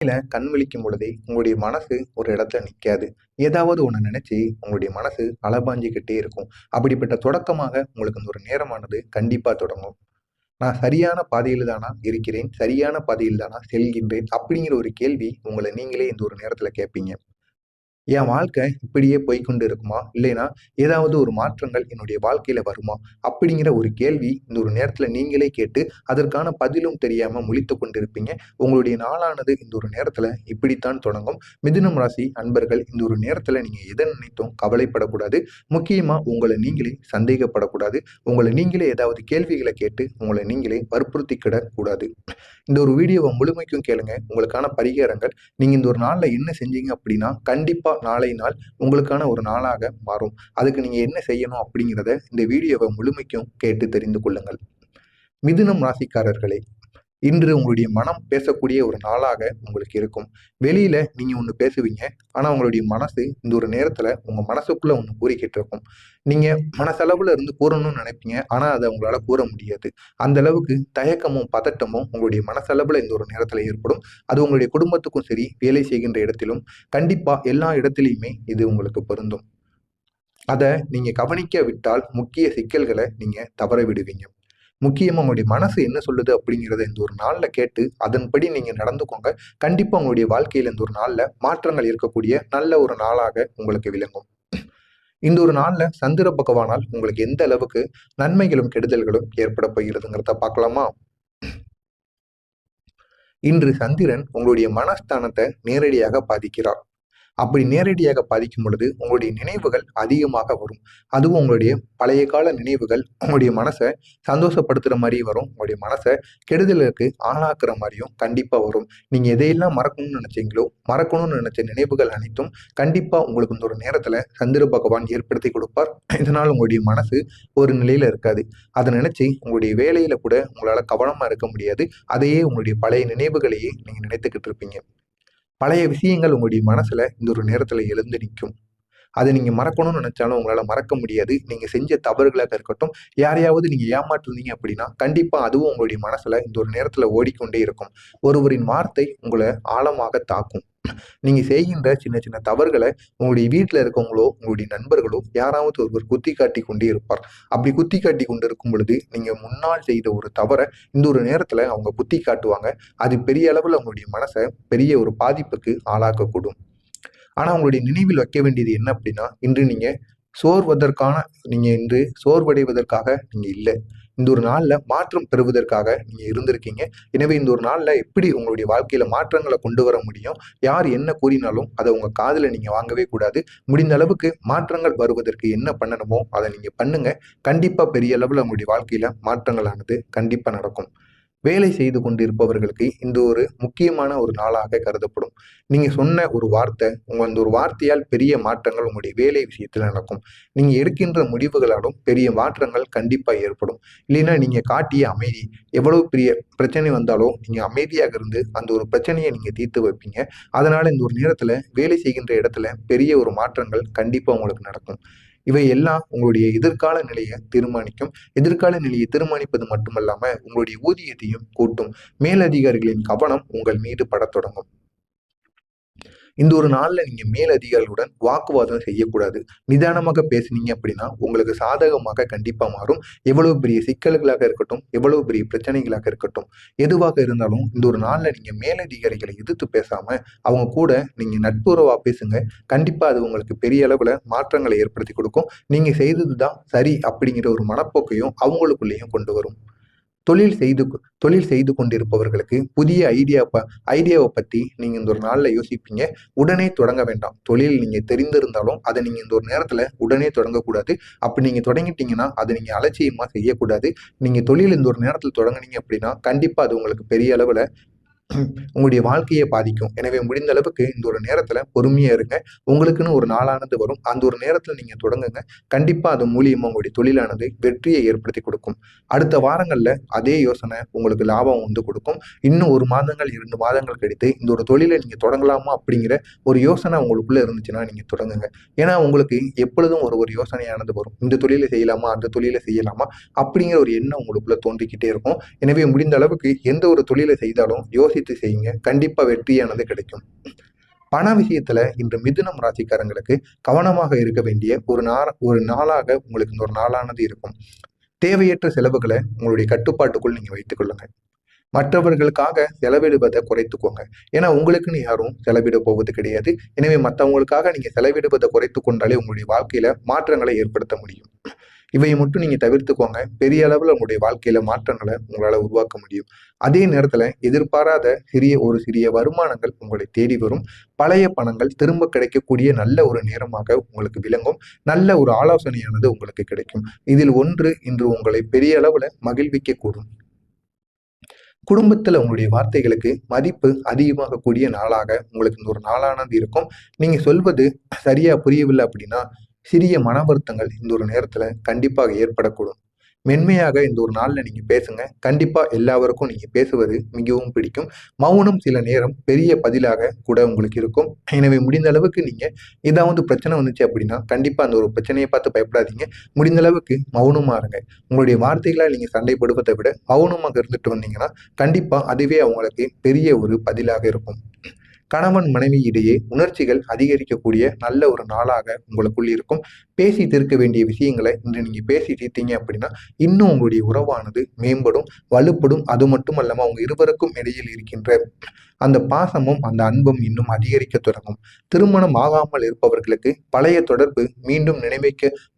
கண் விழிக்கும் பொழுதே உங்களுடைய மனசு ஒரு இடத்துல நிக்காது. ஏதாவது ஒண்ணு நினைச்சு உங்களுடைய மனசு அலைபாஞ்சுக்கிட்டே இருக்கும். அப்படிப்பட்ட தொடக்கமாக உங்களுக்கு இந்த ஒரு நேரமானது கண்டிப்பா தொடங்கும். நான் சரியான பாதையில தானா இருக்கிறேன்? சரியான பாதையில் தானா செல்கின்றேன்? அப்படிங்கிற ஒரு கேள்வி உங்கள நீங்களே இந்த ஒரு நேரத்துல கேட்பீங்க. என் வாழ்க்கை இப்படியே போய்க்கொண்டு இருக்குமா? இல்லைன்னா ஏதாவது ஒரு மாற்றங்கள் என்னுடைய வாழ்க்கையில வருமா? அப்படிங்கிற ஒரு கேள்வி இந்த ஒரு நேரத்துல நீங்களே கேட்டு, அதற்கான பதிலும் தெரியாம முழித்துக் கொண்டிருப்பீங்க. உங்களுடைய நாளானது இந்த ஒரு நேரத்துல இப்படித்தான் தொடங்கும். மிதுனம் ராசி அன்பர்கள் இந்த ஒரு நேரத்துல நீங்க எத நினைத்தும் கவலைப்படக்கூடாது. முக்கியமா உங்கள நீங்களே சந்தேகப்படக்கூடாது. உங்கள நீங்களே ஏதாவது கேள்விகள கேட்டு உங்கள நீங்களே வற்புறுத்திக்கிடக் கூடாது. இந்த ஒரு வீடியோவ முழுமைக்கும் கேளுங்க. உங்களுக்கான பரிகாரங்கள் நீங்க இந்த ஒரு நாள்ல என்ன செஞ்சீங்க அப்படின்னா, கண்டிப்பா நாளை நாள் உங்களுக்கான ஒரு நாளாக மாறும். அதுக்கு நீங்க என்ன செய்யணும் அப்படிங்கிறத இந்த வீடியோவ முழுமைக்கும் கேட்டு தெரிந்து கொள்ளுங்கள். மிதுனம் ராசிக்காரர்களே, இன்று உங்களுடைய மனம் பேசக்கூடிய ஒரு நாளாக உங்களுக்கு இருக்கும். வெளியில நீங்க ஒண்ணு பேசுவீங்க. ஆனா உங்களுடைய மனசு இந்த ஒரு நேரத்துல உங்க மனசுக்குள்ள ஒண்ணு கூறிக்கிட்டு இருக்கும். நீங்க மனசளவுல இருந்து கூறணும்னு நினைப்பீங்க. ஆனா அத உங்களால கூற முடியாது. அந்த அளவுக்கு தயக்கமும், பதட்டமும் உங்களுடைய மனசளவுல இந்த ஒரு நேரத்துல ஏற்படும். அது உங்களுடைய குடும்பத்துக்கும் சரி, வேலை செய்கின்ற இடத்திலும் கண்டிப்பா எல்லா இடத்திலயுமே இது உங்களுக்கு பொருந்தும். அத நீங்க கவனிக்க விட்டால் முக்கிய சிக்கல்கள நீங்க தவற விடுவீங்க. முக்கியமா உங்களுடைய மனசு என்ன சொல்லுது அப்படிங்கிறத இந்த ஒரு நாள்ல கேட்டு அதன்படி நீங்க நடந்துக்கோங்க. கண்டிப்பா உங்களுடைய வாழ்க்கையில இந்த ஒரு நாள்ல மாற்றங்கள் இருக்கக்கூடிய நல்ல ஒரு நாளாக உங்களுக்கு விளங்கும். இந்த ஒரு நாள்ல சந்திர பகவானால் உங்களுக்கு எந்த அளவுக்கு நன்மைகளும் கெடுதல்களும் ஏற்பட போகிறதுங்கிறத பார்க்கலாமா? இன்று சந்திரன் உங்களுடைய மனஸ்தானத்தை நேரடியாக பாதிக்கிறார். அப்படி நேரடியாக பாதிக்கும் பொழுது உங்களுடைய நினைவுகள் அதிகமாக வரும். அதுவும் உங்களுடைய பழைய கால நினைவுகள் உங்களுடைய மனசை சந்தோஷப்படுத்துற மாதிரி வரும். உங்களுடைய மனசை கெடுதலுக்கு ஆளாக்குற மாதிரியும் கண்டிப்பா வரும். நீங்க எதையெல்லாம் மறக்கணும்னு நினைச்சீங்களோ, மறக்கணும்னு நினைச்ச நினைவுகள் அனைத்தும் கண்டிப்பா உங்களுக்கு இந்த ஒரு நேரத்துல சந்திர பகவான் ஏற்படுத்தி கொடுப்பார். இதனால் உங்களுடைய மனசு ஒரு நிலையில இருக்காது. அதை நினைச்சு உங்களுடைய வேலையில கூட உங்களால கவனமா இருக்க முடியாது. அதையே உங்களுடைய பழைய நினைவுகளையே நீங்க நினைத்துக்கிட்டு இருப்பீங்க. பழைய விஷயங்கள் உங்களுடைய மனசுல இந்த ஒரு நேரத்துல எழுந்து நிற்கும். அதை நீங்க மறக்கணும்னு நினைச்சாலும் உங்களால மறக்க முடியாது. நீங்க செஞ்ச தவறுகளாக இருக்கட்டும், யாரையாவது நீங்க ஏமாற்றுனீங்க அப்படின்னா, கண்டிப்பா அதுவும் உங்களுடைய மனசுல இந்த ஒரு நேரத்துல ஓடிக்கொண்டே இருக்கும். ஒருவரின் வார்த்தை உங்களை ஆழமாக தாக்கும். நீங்க செய்கின்ற சின்ன சின்ன தவறுகள உங்களுடைய வீட்ல இருக்கவங்களோ, உங்களுடைய நண்பர்களோ யாராவது ஒருவர் குத்தி காட்டிக் கொண்டே இருப்பார். அப்படி குத்தி காட்டிக் கொண்டு இருக்கும் பொழுது, நீங்க முன்னால் செய்த ஒரு தவற இந்த ஒரு நேரத்துல அவங்க குத்தி காட்டுவாங்க. அது பெரிய அளவுல உங்களுடைய மனச பெரிய ஒரு பாதிப்புக்கு ஆளாக்கக்கூடும். ஆனா உங்களுடைய நினைவில் வைக்க வேண்டியது என்ன அப்படின்னா, இன்று நீங்க சோர்வதற்கான நீங்க இன்று சோர்வடைவதற்காக நீங்க இல்ல. இந்த ஒரு நாள்ல மாற்றம் பெறுவதற்காக நீங்க இருந்திருக்கீங்க. எனவே இந்த ஒரு நாள்ல எப்படி உங்களுடைய வாழ்க்கையில மாற்றங்கள கொண்டு வர முடியும்? யார் என்ன கூறினாலும் அத உங்க காதுல நீங்க வாங்கவே கூடாது. முடிந்த அளவுக்கு மாற்றங்கள் வருவதற்கு என்ன பண்ணணுமோ அத நீங்க பண்ணுங்க. கண்டிப்பா பெரிய அளவுல உங்களுடைய வாழ்க்கையில மாற்றங்களானது கண்டிப்பா நடக்கும். வேலை செய்து கொண்டிருப்பவர்களுக்கு இந்த ஒரு முக்கியமான ஒரு நாளாக கருதப்படும். நீங்க சொன்ன ஒரு வார்த்தை, உங்க அந்த ஒரு வார்த்தையால் பெரிய மாற்றங்கள் உங்களுடைய வேலை விஷயத்துல நடக்கும். நீங்க எடுக்கின்ற முடிவுகளாலும் பெரிய மாற்றங்கள் கண்டிப்பா ஏற்படும். இல்லைன்னா நீங்க காட்டிய அமைதி, எவ்வளவு பெரிய பிரச்சனை வந்தாலும் நீங்க அமைதியாக இருந்து அந்த ஒரு பிரச்சனையை நீங்க தீர்த்து வைப்பீங்க. அதனால இந்த ஒரு நேரத்துல வேலை செய்கின்ற இடத்துல பெரிய ஒரு மாற்றங்கள் கண்டிப்பா உங்களுக்கு நடக்கும். இவை எல்லாம் உங்களுடைய எதிர்கால நிலையை தீர்மானிக்கும். எதிர்கால நிலையை தீர்மானிப்பது மட்டுமல்லாம உங்களுடைய ஊதியத்தையும் கூட்டும். மேலதிகாரிகளின் கவனம் உங்கள் மீது படத் தொடங்கும். இந்த ஒரு நாள்ல நீங்க மேல் அதிகாரிகளுடன் வாக்குவாதம் செய்யக்கூடாது. நிதானமாக பேசுனீங்க அப்படின்னா உங்களுக்கு சாதகமாக கண்டிப்பா மாறும். எவ்வளவு பெரிய சிக்கல்களாக இருக்கட்டும், எவ்வளவு பெரிய பிரச்சனைகளாக இருக்கட்டும், எதுவாக இருந்தாலும் இந்த ஒரு நாள்ல நீங்க மேலதிகாரிகளை எதிர்த்து பேசாம அவங்க கூட நீங்க நட்புறவா பேசுங்க. கண்டிப்பா அது உங்களுக்கு பெரிய அளவுல மாற்றங்களை ஏற்படுத்தி கொடுக்கும். நீங்க செய்ததுதான் சரி அப்படிங்கிற ஒரு மனப்போக்கையும் அவங்களுக்குள்ளேயும் கொண்டு வரும். தொழில் செய்து தொழில் செய்து கொண்டிருப்பவர்களுக்கு புதிய ஐடியாவை பத்தி நீங்க இந்த ஒரு நாள்ல யோசிப்பீங்க. உடனே தொடங்க வேண்டாம். தொழில் நீங்க தெரிந்திருந்தாலும் அதை நீங்க இந்த ஒரு நேரத்துல உடனே தொடங்கக்கூடாது. அப்படி நீங்க தொடங்கிட்டீங்கன்னா அதை நீங்க அலட்சியமா செய்யக்கூடாது. நீங்க தொழில் இந்த ஒரு நேரத்துல தொடங்குனீங்க அப்படின்னா கண்டிப்பா அது உங்களுக்கு பெரிய அளவுல உங்களுடைய வாழ்க்கையை பாதிக்கும். எனவே முடிந்த அளவுக்கு இந்த ஒரு நேரத்துல பொறுமையா இருங்க. உங்களுக்குன்னு ஒரு நாளானது வரும். அந்த ஒரு நேரத்துல நீங்க தொடங்குங்க. கண்டிப்பா அது மூலியமா உங்களுடைய தொழிலானது வெற்றியை ஏற்படுத்தி கொடுக்கும். அடுத்த வாரங்கள்ல அதே யோசனை உங்களுக்கு லாபம் வந்து கொடுக்கும். இன்னும் 1 மாதங்கள் 2 மாதங்கள் கழித்து இந்த ஒரு தொழிலை நீங்க தொடங்கலாமா அப்படிங்கிற ஒரு யோசனை உங்களுக்குள்ள இருந்துச்சுன்னா நீங்க தொடங்குங்க. ஏன்னா உங்களுக்கு எப்பொழுதும் ஒரு ஒரு யோசனையானது வரும். இந்த தொழிலை செய்யலாமா, அந்த தொழிலை செய்யலாமா அப்படிங்கிற ஒரு எண்ணம் உங்களுக்குள்ள தோன்றிக்கிட்டே இருக்கும். எனவே முடிந்த அளவுக்கு எந்த ஒரு தொழிலை செய்தாலும் யோசித்து யோசித்து செய்யுங்க. கண்டிப்பா வெற்றியானது கிடைக்கும். பண விஷயத்துல இன்று மிதுனம் ராசிக்காரங்களுக்கு கவனமாக இருக்க வேண்டிய ஒரு நாளாக உங்களுக்கு இந்த ஒரு நாளானது இருக்கும். தேவையற்ற செலவுகளை உங்களுடைய கட்டுப்பாட்டுக்குள் நீங்க வைத்துக் கொள்ளுங்க. மற்றவர்களுக்காக செலவிடுவதை குறைத்துக்கோங்க. ஏன்னா உங்களுக்குன்னு யாரும் செலவிட போவது கிடையாது. எனவே மற்றவங்களுக்காக நீங்க செலவிடுவதை குறைத்து கொண்டாலே உங்களுடைய வாழ்க்கையில மாற்றங்களை ஏற்படுத்த முடியும். இவையை மட்டும் நீங்க தவிர்த்துக்கோங்க. பெரிய அளவுல உங்களுடைய வாழ்க்கையில மாற்றங்களை உங்களால உருவாக்க முடியும். அதே நேரத்துல எதிர்பாராத சிறிய வருமானங்கள் உங்களை தேடி வரும். பழைய பணங்கள் திரும்ப கிடைக்கக்கூடிய நல்ல ஒரு நேரமாக உங்களுக்கு விளங்கும். நல்ல ஒரு ஆலோசனையானது உங்களுக்கு கிடைக்கும். இதில் ஒன்று இன்று உங்களை பெரிய அளவுல மகிழ்விக்க கூடும். குடும்பத்துல உங்களுடைய வார்த்தைகளுக்கு மதிப்பு அதிகமாகக்கூடிய நாளாக உங்களுக்கு இந்த ஒரு நாளானது இருக்கும். நீங்க சொல்வது சரியா புரியவில்லை அப்படின்னா சிறிய மன வருத்தங்கள் இந்த ஒரு நேரத்துல கண்டிப்பாக ஏற்படக்கூடும். மென்மையாக இந்த ஒரு நாள்ல நீங்க பேசுங்க. கண்டிப்பா எல்லாருக்கும் நீங்க பேசுவது மிகவும் பிடிக்கும். மௌனம் சில நேரம் பெரிய பதிலாக கூட உங்களுக்கு இருக்கும். எனவே முடிந்த அளவுக்கு நீங்க ஏதாவது பிரச்சனை வந்துச்சு அப்படின்னா கண்டிப்பா அந்த ஒரு பிரச்சனையை பார்த்து பயப்படாதீங்க. முடிந்த அளவுக்கு மௌனமா இருங்க. உங்களுடைய வார்த்தைகளால் நீங்க சண்டைப்படுவதை விட மௌனமாக இருந்துட்டு வந்தீங்கன்னா கண்டிப்பா அதுவே அவங்களுக்கு பெரிய ஒரு பதிலாக இருக்கும். கணவன் மனைவி இடையே உணர்ச்சிகள் அதிகரிக்கக்கூடிய நல்ல ஒரு நாளாக உங்களுக்குள் இருக்கும். பேசி தீர்க்க வேண்டிய விஷயங்களை இன்று நீங்க பேசி தீர்த்தீங்க அப்படின்னா இன்னும் உங்களுடைய உறவானது மேம்படும், வலுப்படும். அது மட்டும் அல்லாம அவங்க இருவருக்கும் இடையில் இருக்கின்ற அந்த பாசமும் அந்த அன்பும் இன்னும் அதிகரிக்க தொடங்கும். திருமணம் ஆகாமல் இருப்பவர்களுக்கு பழைய தொடர்பு மீண்டும்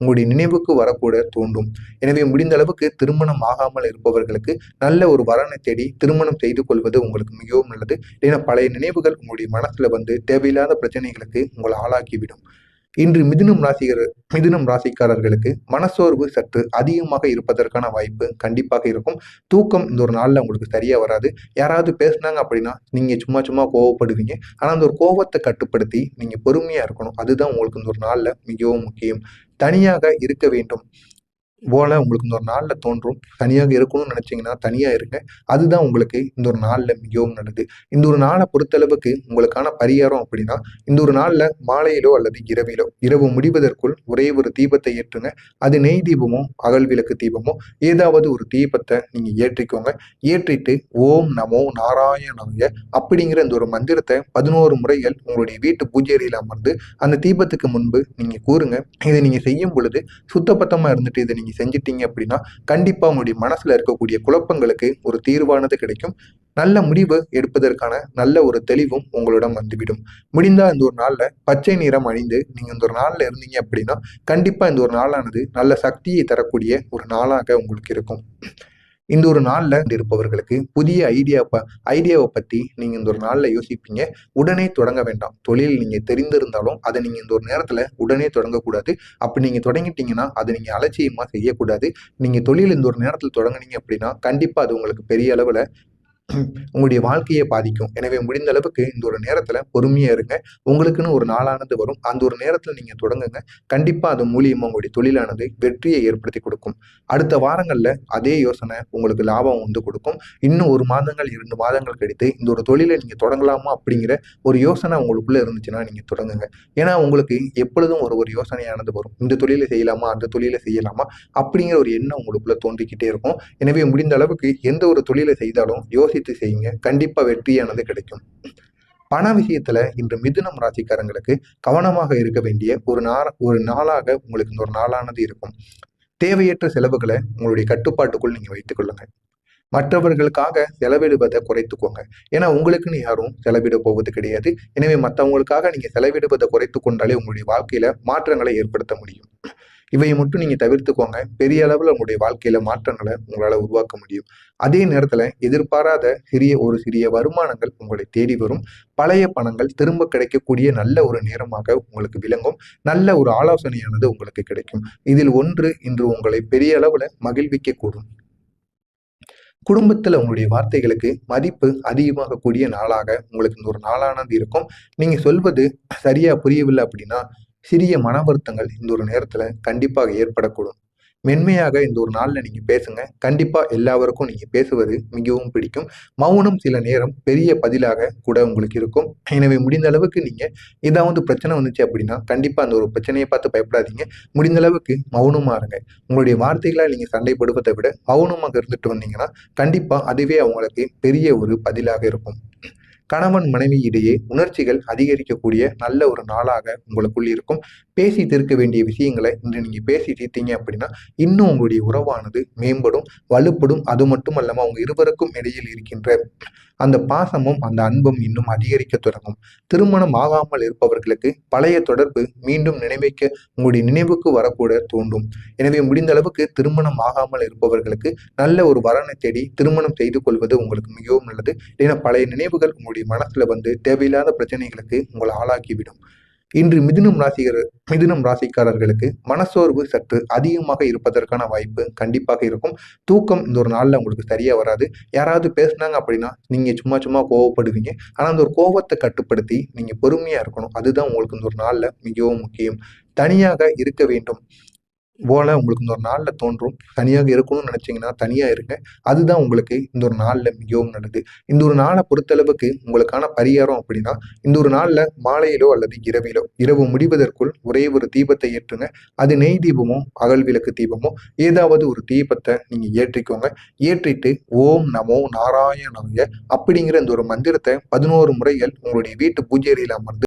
உங்களுடைய நினைவுக்கு வரக்கூட தூண்டும். எனவே முடிந்த அளவுக்கு திருமணம் ஆகாமல் இருப்பவர்களுக்கு நல்ல ஒரு வரனை தேடி திருமணம் செய்து கொள்வது உங்களுக்கு மிகவும் நல்லது. ஏன்னா பழைய நினைவுகள் உங்களுடைய மனசுல வந்து தேவையில்லாத பிரச்சனைகளுக்கு உங்களை ஆளாக்கிவிடும். இன்று மிதுனம் ராசிக்காரர்களுக்கு மனசோர்வு சற்று அதிகமாக இருப்பதற்கான வாய்ப்பு கண்டிப்பாக இருக்கும். தூக்கம் இந்த ஒரு நாள்ல உங்களுக்கு சரியா வராது. யாராவது பேசுனாங்க அப்படின்னா நீங்க சும்மா சும்மா கோவப்படுவீங்க. ஆனா அந்த ஒரு கோவத்தை கட்டுப்படுத்தி நீங்க பொறுமையா இருக்கணும். அதுதான் உங்களுக்கு இந்த ஒரு நாள்ல மிகவும் முக்கியம். தனியாக இருக்க வேண்டும் போல உங்களுக்கு இந்த ஒரு நாள்ல தோன்றும். தனியாக இருக்கணும்னு நினைச்சீங்கன்னா தனியா இருங்க. அதுதான் உங்களுக்கு இந்த ஒரு நாள்ல மிகவும் நல்லது. இந்த ஒரு நாளை பொறுத்தளவுக்கு உங்களுக்கான பரிகாரம் அப்படின்னா இந்த ஒரு நாள்ல மாலையிலோ அல்லது இரவு முடிவதற்குள் ஒரே ஒரு தீபத்தை ஏற்றுங்க. அது நெய் தீபமோ அகல் விளக்கு தீபமோ ஏதாவது ஒரு தீபத்தை நீங்க ஏற்றிக்கோங்க. ஏற்றிட்டு ஓம் நமோ நாராயணாய அப்படிங்கிற இந்த ஒரு மந்திரத்தை 11 முறைகள் உங்களுடைய வீட்டு பூஜை அறையில் அமர்ந்து அந்த தீபத்துக்கு முன்பு நீங்க கூறுங்க. இதை நீங்க செய்யும் பொழுது சுத்தபத்தமா இருந்துட்டு இதை நீங்க செஞ்சிட்டீங்க அப்படின்னா கண்டிப்பா உங்களுடைய மனசுல இருக்கக்கூடிய குழப்பங்களுக்கு ஒரு தீர்வானது கிடைக்கும். நல்ல முடிவு எடுப்பதற்கான நல்ல ஒரு தெளிவும் உங்களிடம் வந்துவிடும். முடிந்தா இந்த ஒரு நாள்ல பச்சை நிறம் அணிந்து நீங்க இந்த ஒரு நாள்ல இருந்தீங்க அப்படின்னா கண்டிப்பா இந்த ஒரு நாளானது நல்ல சக்தியை தரக்கூடிய ஒரு நாளாக உங்களுக்கு இருக்கும். இந்த ஒரு நாள்ல இருப்பவர்களுக்கு புதிய ஐடியாவை பத்தி நீங்க இந்த ஒரு நாள்ல யோசிப்பீங்க. உடனே தொடங்க வேண்டாம். தொழில் நீங்க தெரிந்திருந்தாலும் அதை நீங்க இந்த ஒரு நேரத்துல உடனே தொடங்கக்கூடாது. அப்படி நீங்க தொடங்கிட்டீங்கன்னா அதை நீங்க அலட்சியமா செய்யக்கூடாது. நீங்க தொழில் இந்த ஒரு நேரத்துல தொடங்குனீங்க அப்படின்னா கண்டிப்பா அது உங்களுக்கு பெரிய அளவுல உங்களுடைய வாழ்க்கையை பாதிக்கும். எனவே முடிந்த அளவுக்கு இந்த ஒரு நேரத்துல பொறுமையா இருங்க. உங்களுக்குன்னு ஒரு நாளானது வரும். அந்த ஒரு நேரத்துல நீங்க தொடங்குங்க. கண்டிப்பா அது மூலியமா உங்களுடைய தொழிலானது வெற்றியை ஏற்படுத்தி கொடுக்கும். அடுத்த வாரங்கள்ல அதே யோசனை உங்களுக்கு லாபம் வந்து கொடுக்கும். இன்னும் 1 மாதங்கள் 2 மாதங்கள் கழித்து இந்த ஒரு தொழிலை நீங்க தொடங்கலாமா அப்படிங்கிற ஒரு யோசனை உங்களுக்குள்ள இருந்துச்சுன்னா நீங்க தொடங்குங்க. ஏன்னா உங்களுக்கு எப்பொழுதும் ஒரு யோசனையானது வரும். இந்த தொழிலை செய்யலாமா, அந்த தொழிலை செய்யலாமா அப்படிங்கிற ஒரு எண்ணம் உங்களுக்குள்ள தோன்றிக்கிட்டே இருக்கும். எனவே முடிந்த அளவுக்கு எந்த ஒரு தொழிலை செய்தாலும் யோசித்து செய்யுங்க. கண்டிப்பா வெற்றியானது கிடைக்கும். பண விஷயத்துல இன்று மிதுனம் ராசிக்காரங்களுக்கு கவனமாக இருக்க வேண்டிய ஒரு நாளாக உங்களுக்கு இந்த ஒரு நாளானது இருக்கும். தேவையற்ற செலவுகளை உங்களுடைய கட்டுப்பாட்டுக்குள் நீங்க வைத்துக் கொள்ளுங்க. மற்றவர்களுக்காக செலவிடுவதை குறைத்துக்கோங்க. ஏன்னா உங்களுக்குன்னு யாரும் செலவிட போவது கிடையாது. எனவே மற்றவங்களுக்காக நீங்க செலவிடுவதை குறைத்து கொண்டாலே உங்களுடைய வாழ்க்கையில மாற்றங்களை ஏற்படுத்த முடியும். இவையை மட்டும் நீங்க தவிர்த்துக்கோங்க. பெரிய அளவுல உங்களுடைய வாழ்க்கையில மாற்றங்களை உங்களால உருவாக்க முடியும். அதே நேரத்துல எதிர்பாராத சிறிய வருமானங்கள் உங்களை தேடி வரும். பழைய பணங்கள் திரும்ப கிடைக்கக்கூடிய நல்ல ஒரு நேரமாக உங்களுக்கு விளங்கும். நல்ல ஒரு ஆலோசனையானது உங்களுக்கு கிடைக்கும். இதில் ஒன்று இன்று உங்களை பெரிய அளவுல மகிழ்விக்க கூடும். குடும்பத்துல உங்களுடைய வார்த்தைகளுக்கு மதிப்பு அதிகமாகக்கூடிய நாளாக உங்களுக்கு இந்த ஒரு நாளானது இருக்கும். நீங்க சொல்வது சரியா புரியவில்லை அப்படின்னா சிறிய மன வருத்தங்கள் இந்த ஒரு நேரத்துல கண்டிப்பாக ஏற்படக்கூடும். மென்மையாக இந்த ஒரு நாளில் நீங்கள் பேசுங்க. கண்டிப்பாக எல்லாருக்கும் நீங்கள் பேசுவது மிகவும் பிடிக்கும். மௌனம் சில நேரம் பெரிய பதிலாக கூட உங்களுக்கு இருக்கும். எனவே முடிந்த அளவுக்கு நீங்கள் ஏதாவது பிரச்சனை வந்துச்சு அப்படின்னா கண்டிப்பாக அந்த ஒரு பிரச்சனையை பார்த்து பயப்படாதீங்க. முடிந்த அளவுக்கு மௌனமாக இருங்க. உங்களுடைய வார்த்தைகளால் நீங்கள் சண்டைப்படுவதை விட மௌனமாக இருந்துட்டு வந்தீங்கன்னா கண்டிப்பாக அதுவே அவங்களுக்கு பெரிய ஒரு பதிலாக இருக்கும். கணவன் மனைவி இடையே உணர்ச்சிகள் அதிகரிக்கக்கூடிய நல்ல ஒரு நாளாக உங்களுக்குள் இருக்கும். பேசி தீர்க்க வேண்டிய விஷயங்களை இன்று நீங்க பேசி தீர்த்தீங்க அப்படின்னா இன்னும் உங்களுடைய உறவானது மேம்படும், வலுப்படும். அது மட்டும் அல்லாம அவங்க இருவருக்கும் இடையில் இருக்கின்ற அந்த பாசமும் அந்த அன்பும் இன்னும் அதிகரிக்க தொடங்கும். திருமணம் ஆகாமல் இருப்பவர்களுக்கு பழைய தொடர்பு மீண்டும் நினைவைக்க உங்களுடைய நினைவுக்கு வரக்கூட தூண்டும். எனவே முடிந்த அளவுக்கு திருமணம் ஆகாமல் இருப்பவர்களுக்கு நல்ல ஒரு வரனை தேடி திருமணம் செய்து கொள்வது உங்களுக்கு மிகவும் நல்லது. ஏன்னா பழைய நினைவுகள் உங்களுடைய மனசுல வந்து தேவையில்லாத பிரச்சனைகளுக்கு உங்களை ஆளாக்கிவிடும். இன்று மிதுனம் ராசிக்காரர்களுக்கு மனசோர்வு சற்று அதிகமாக இருப்பதற்கான வாய்ப்பு கண்டிப்பாக இருக்கும். தூக்கம் இந்த ஒரு நாள்ல உங்களுக்கு சரியா வராது. யாராவது பேசுனாங்க அப்படின்னா நீங்க சும்மா சும்மா கோவப்படுவீங்க. ஆனா அந்த ஒரு கோவத்தை கட்டுப்படுத்தி நீங்க பொறுமையா இருக்கணும். அதுதான் உங்களுக்கு இந்த ஒரு நாள்ல மிகவும் முக்கியம். தனியாக இருக்க வேண்டும் போல உங்களுக்கு இந்த ஒரு நாள்ல தோன்றும். தனியாக இருக்கணும்னு நினைச்சீங்கன்னா தனியா இருங்க. அதுதான் உங்களுக்கு இந்த ஒரு நாள்ல மிகவும் நல்லது. இந்த ஒரு நாளை பொறுத்தளவுக்கு உங்களுக்கான பரிகாரம் அப்படின்னா இந்த ஒரு நாள்ல மாலையிலோ அல்லது இரவு முடிவதற்குள் ஒரே ஒரு தீபத்தை ஏற்றுங்க. அது நெய் தீபமோ அகல் விளக்கு தீபமோ ஏதாவது ஒரு தீபத்தை நீங்க ஏற்றிக்கோங்க. ஏற்றிட்டு ஓம் நமோ நாராயணாய அப்படிங்கிற இந்த ஒரு மந்திரத்தை 11 முறைகள் உங்களுடைய வீட்டு பூஜை அறையில் அமர்ந்து